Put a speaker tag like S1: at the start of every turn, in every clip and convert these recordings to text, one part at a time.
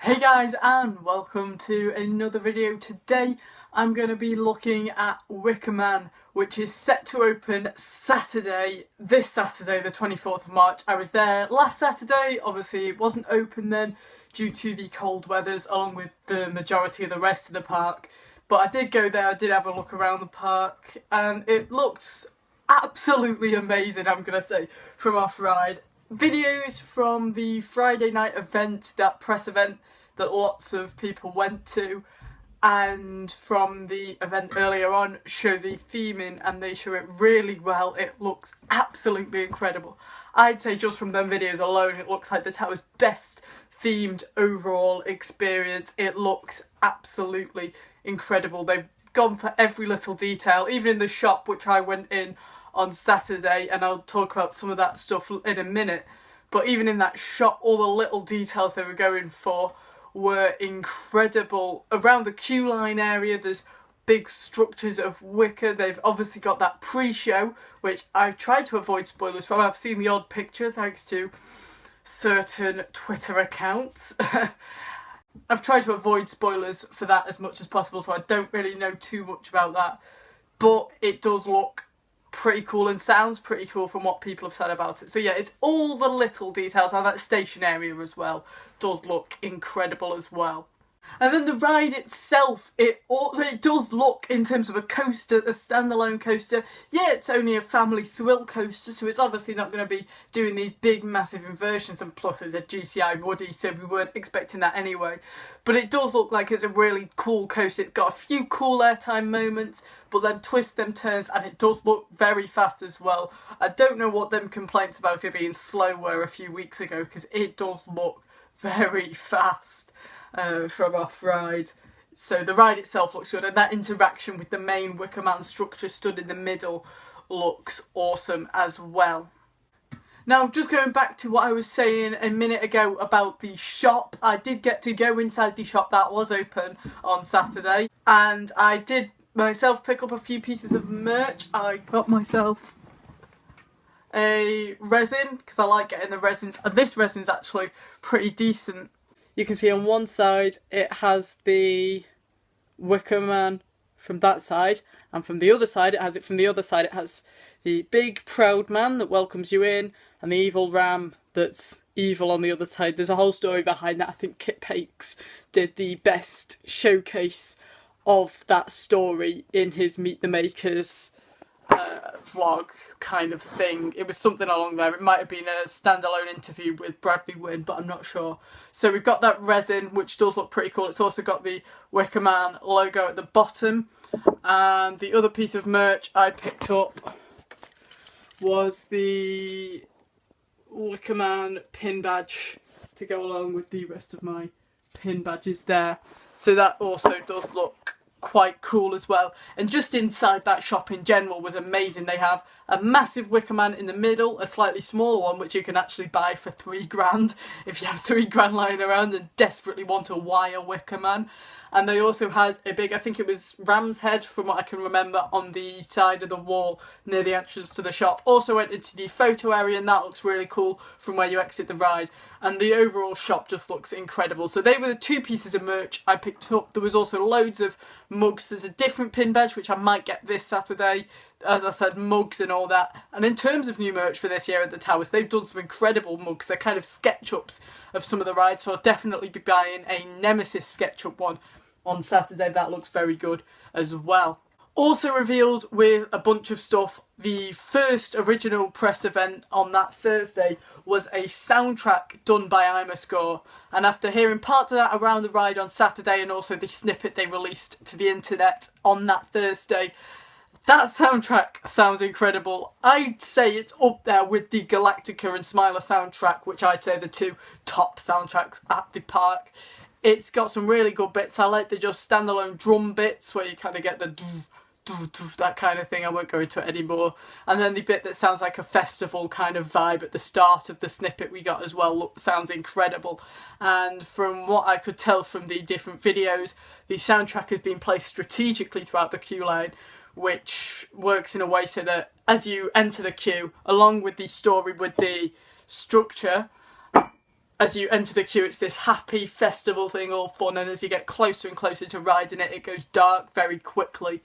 S1: Hey guys, and welcome to another video. Today I'm going to be looking at Wicker Man, which is set to open Saturday, this Saturday the 24th of March. I was there last Saturday, obviously it wasn't open then due to the cold weathers along with the majority of the rest of the park. But I did go there, I did have a look around the park and it looked absolutely amazing, I'm going to say, from off-ride. Videos from the Friday night event, that press event that lots of people went to, and from the event earlier on show the theming and they show it really well. It looks absolutely incredible. I'd say just from them videos alone it looks like the tower's best themed overall experience. It looks absolutely incredible. They've gone for every little detail, even in the shop which I went in on Saturday, and I'll talk about some of that stuff in a minute. But even in that shop, all the little details they were going for were incredible. Around the queue line area, there's big structures of wicker. They've obviously got that pre-show, which I've tried to avoid spoilers from. I've seen the odd picture thanks to certain Twitter accounts. I've tried to avoid spoilers for that as much as possible, so I don't really know too much about that. But it does look pretty cool and sounds pretty cool from what people have said about it. So yeah, it's all the little details, and that station area as well does look incredible as well. And then the ride itself, it does look, in terms of a coaster, a standalone coaster, yeah, it's only a family thrill coaster, so it's obviously not going to be doing these big massive inversions, and plus it's a GCI Woody, so we weren't expecting that anyway. But it does look like it's a really cool coaster. It's got a few cool airtime moments, but then twists, them turns, and it does look very fast as well. I don't know what them complaints about it being slow were a few weeks ago, because it does look very fast. From off-ride. So the ride itself looks good, and that interaction with the main Wicker Man structure stood in the middle looks awesome as well. Now, just going back to what I was saying a minute ago about the shop, I did get to go inside the shop that was open on Saturday, and I did myself pick up a few pieces of merch. I got myself a resin, because I like getting the resins, and this resin's actually pretty decent. You can see on one side it has the Wicker Man from that side, and from the other side it has the big proud man that welcomes you in, and the evil ram that's evil on the other side. There's a whole story behind that. I think Kit Pakes did the best showcase of that story in his Meet the Makers vlog kind of thing. It was something along there. It might have been a standalone interview with Bradley Wynn, but I'm not sure. So we've got that resin, which does look pretty cool. It's also got the Wicker Man logo at the bottom. And the other piece of merch I picked up was the Wicker Man pin badge to go along with the rest of my pin badges there. So that also does look quite cool as well. And just inside that shop in general was amazing. They have a massive Wicker Man in the middle, a slightly smaller one which you can actually buy for £3 if you have £3 lying around and desperately want a wire Wicker Man. And they also had a big, I think it was ram's head from what I can remember, on the side of the wall near the entrance to the shop. Also went into the photo area, and that looks really cool from where you exit the ride. And the overall shop just looks incredible. So they were the two pieces of merch I picked up. There was also loads of mugs. There's a different pin badge which I might get this Saturday. As I said, mugs and all that. And in terms of new merch for this year at the Towers, they've done some incredible mugs. They're kind of sketch-ups of some of the rides, so I'll definitely be buying a Nemesis sketch-up one on Saturday. That looks very good as well. Also revealed with a bunch of stuff, the first original press event on that Thursday was a soundtrack done by ImaScore, and after hearing parts of that around the ride on Saturday and also the snippet they released to the internet on that Thursday, that soundtrack sounds incredible. I'd say it's up there with the Galactica and Smiler soundtrack, which I'd say are the two top soundtracks at the park. It's got some really good bits. I like the just standalone drum bits where you kind of get the that kind of thing. I won't go into it anymore. And then the bit that sounds like a festival kind of vibe at the start of the snippet we got as well sounds incredible. And from what I could tell from the different videos, the soundtrack has been placed strategically throughout the queue line, which works in a way so that as you enter the queue, along with the story with the structure, as you enter the queue, it's this happy festival thing, all fun, and as you get closer and closer to riding it, it goes dark very quickly,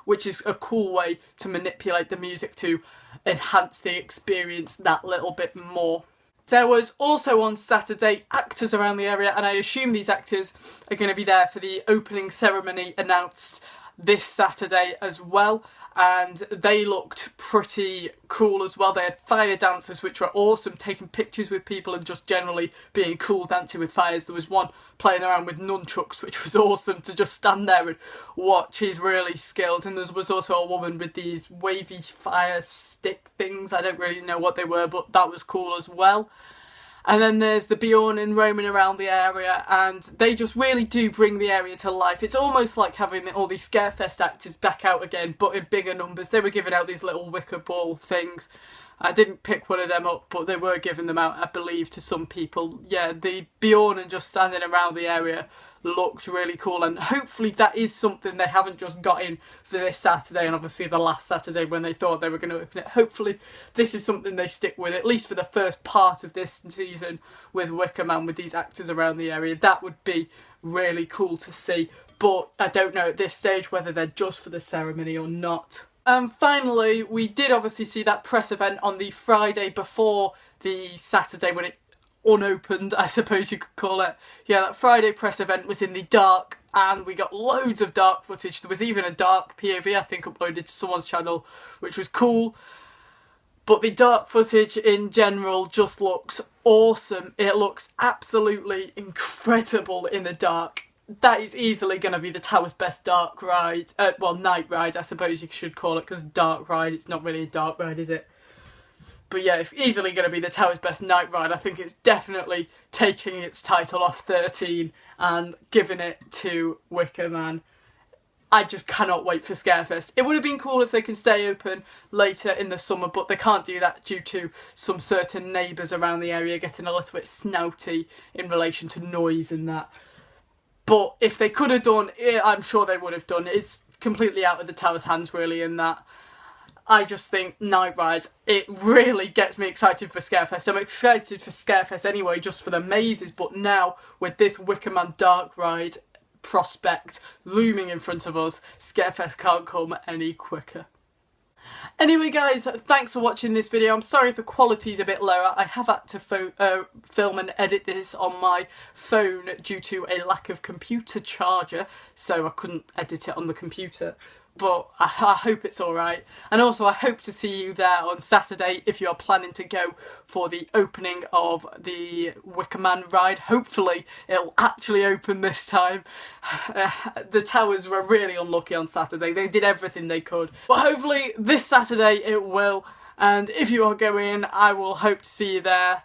S1: which is a cool way to manipulate the music to enhance the experience that little bit more. There was also on Saturday actors around the area, and I assume these actors are going to be there for the opening ceremony announced this Saturday as well, and they looked pretty cool as well. They had fire dancers, which were awesome, taking pictures with people and just generally being cool, dancing with fires. There was one playing around with nunchucks, which was awesome to just stand there and watch. He's really skilled. And there was also a woman with these wavy fire stick things. I don't really know what they were, but that was cool as well. And then there's the Bjorn roaming around the area, and they just really do bring the area to life. It's almost like having all these Scarefest actors back out again, but in bigger numbers. They were giving out these little wicker ball things. I didn't pick one of them up, but they were giving them out, I believe, to some people. Yeah, the Bjorn just standing around the area looked really cool, and hopefully that is something they haven't just got in for this Saturday and obviously the last Saturday when they thought they were going to open it. Hopefully this is something they stick with, at least for the first part of this season with Wicker Man, with these actors around the area. That would be really cool to see, but I don't know at this stage whether they're just for the ceremony or not. And finally, we did obviously see that press event on the Friday before the Saturday when it unopened, I suppose you could call it. Yeah, that Friday press event was in the dark, and we got loads of dark footage. There was even a dark POV, I think, uploaded to someone's channel, which was cool. But the dark footage in general just looks awesome. It looks absolutely incredible in the dark. That is easily going to be the Tower's best dark ride. Well, night ride, I suppose you should call it, because dark ride, it's not really a dark ride, is it? But yeah, it's easily going to be the Tower's best night ride. I think it's definitely taking its title off 13 and giving it to Wicker Man. I just cannot wait for Scarefest. It would have been cool if they can stay open later in the summer, but they can't do that due to some certain neighbours around the area getting a little bit snouty in relation to noise and that. But if they could have done it, I'm sure they would have done. It's completely out of the Tower's hands, really, in that. I just think night rides, it really gets me excited for Scarefest. I'm excited for Scarefest anyway, just for the mazes, but now with this Wicker Man dark ride prospect looming in front of us, Scarefest can't come any quicker. Anyway guys, thanks for watching this video. I'm sorry if the quality's a bit lower. I have had to film and edit this on my phone due to a lack of computer charger, so I couldn't edit it on the computer. But I hope it's alright. And also I hope to see you there on Saturday if you are planning to go for the opening of the Wicker Man ride. Hopefully it'll actually open this time. The Towers were really unlucky on Saturday. They did everything they could. But hopefully this Saturday it will. And if you are going, I will hope to see you there.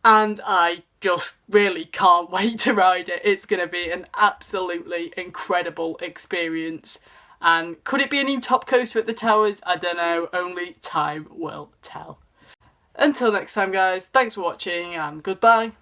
S1: And I just really can't wait to ride it. It's going to be an absolutely incredible experience. And could it be a new top coaster at the Towers? I don't know, only time will tell. Until next time guys, thanks for watching and goodbye.